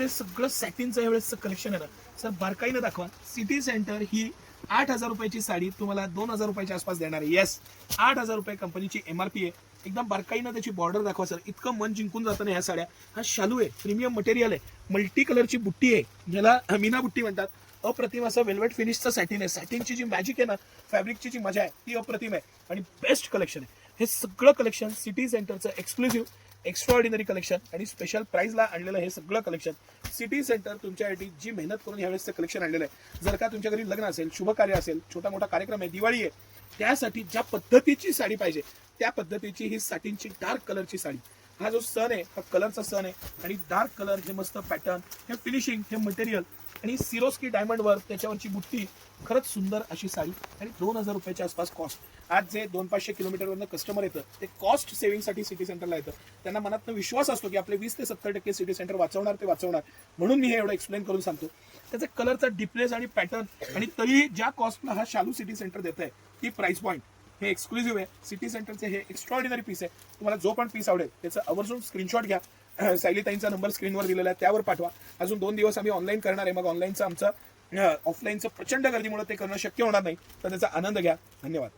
हे सगळं सॅटिनचं यावेळेसचं कलेक्शन आहे ना सर, बारकाईनं दाखवा. सिटी सेंटर ही 8,000 रुपयाची साडी तुम्हाला 2,000 रुपयाच्या आसपास देणार आहे. येस, 8,000 रुपये कंपनीची MRP आहे. एकदम बारकाईनं त्याची बॉर्डर दाखवा सर, इतकं मन जिंकून जातं ना ह्या साड्या. हा शालू आहे, प्रीमियम मटेरियल आहे, मल्टी कलरची बुट्टी आहे, ज्याला मीना बुट्टी म्हणतात. अप्रतिम असं वेल्वेट फिनिशचं सॅटिन आहे. सॅटिनची जी मॅजिक आहे ना, फॅब्रिकची जी मजा आहे ती अप्रतिम आहे आणि बेस्ट कलेक्शन आहे. हे सगळं कलेक्शन सिटी सेंटरचं एक्सक्लुझिव्ह एक्स्ट्राऑर्डिनरी कलेक्शन आणि स्पेशल प्राइसला आणलेलं हे सगळं कलेक्शन. सिटी सेंटर तुमच्यासाठी जी मेहनत करून ह्यावेळेसचं कलेक्शन आणलेलं आहे. जर का तुमच्या घरी लग्न असेल, शुभ कार्य असेल, छोटा मोठा कार्यक्रम आहे, दिवाळी आहे, त्यासाठी ज्या पद्धतीची साडी पाहिजे त्या पद्धतीची ही सॅटिनची डार्क कलरची साडी. हा जो सण आहे हा कलरचा सण आहे आणि डार्क कलर, हे मस्त पॅटर्न, हे फिनिशिंग, हे मटेरियल आणि सिरोस्की डायमंड वर्क, त्याच्यावरची बुट्टी, खरंच सुंदर अशी साडी आणि 2,000 रुपयाच्या आसपास कॉस्ट. आज जे 200-500 किलोमीटरवरनं कस्टमर येतं ते कॉस्ट सेव्हिंगसाठी सिटी सेंटरला येतं. त्यांना मनातनं विश्वास असतो की आपले 20 ते 70% सिटी सेंटर वाचवणार ते वाचवणार, म्हणून मी हे एवढं एक्सप्लेन करून सांगतो. त्याचा कलरचा डिफनेस आणि पॅटर्न आणि तरी ज्या कॉस्टला हा शालू सिटी सेंटर देत आहे ती प्राइस पॉईंट हे एक्सक्लुझिव्ह आहे. सिटी सेंटरचे हे एक्स्ट्राऑर्डिनरी पीस आहे. तुम्हाला जो पण पीस आवडेल त्याचं आवर्जून स्क्रीनशॉट घ्या. सायलीताईंचा नंबर स्क्रीनवर दिलेला आहे, त्यावर पाठवा. अजून 2 दिवस आम्ही ऑनलाईन करणार आहे, मग ऑनलाईनचं आमचं ऑफलाईनचं प्रचंड गर्दीमुळे ते करणं शक्य होणार नाही, तर त्याचा आनंद घ्या. धन्यवाद.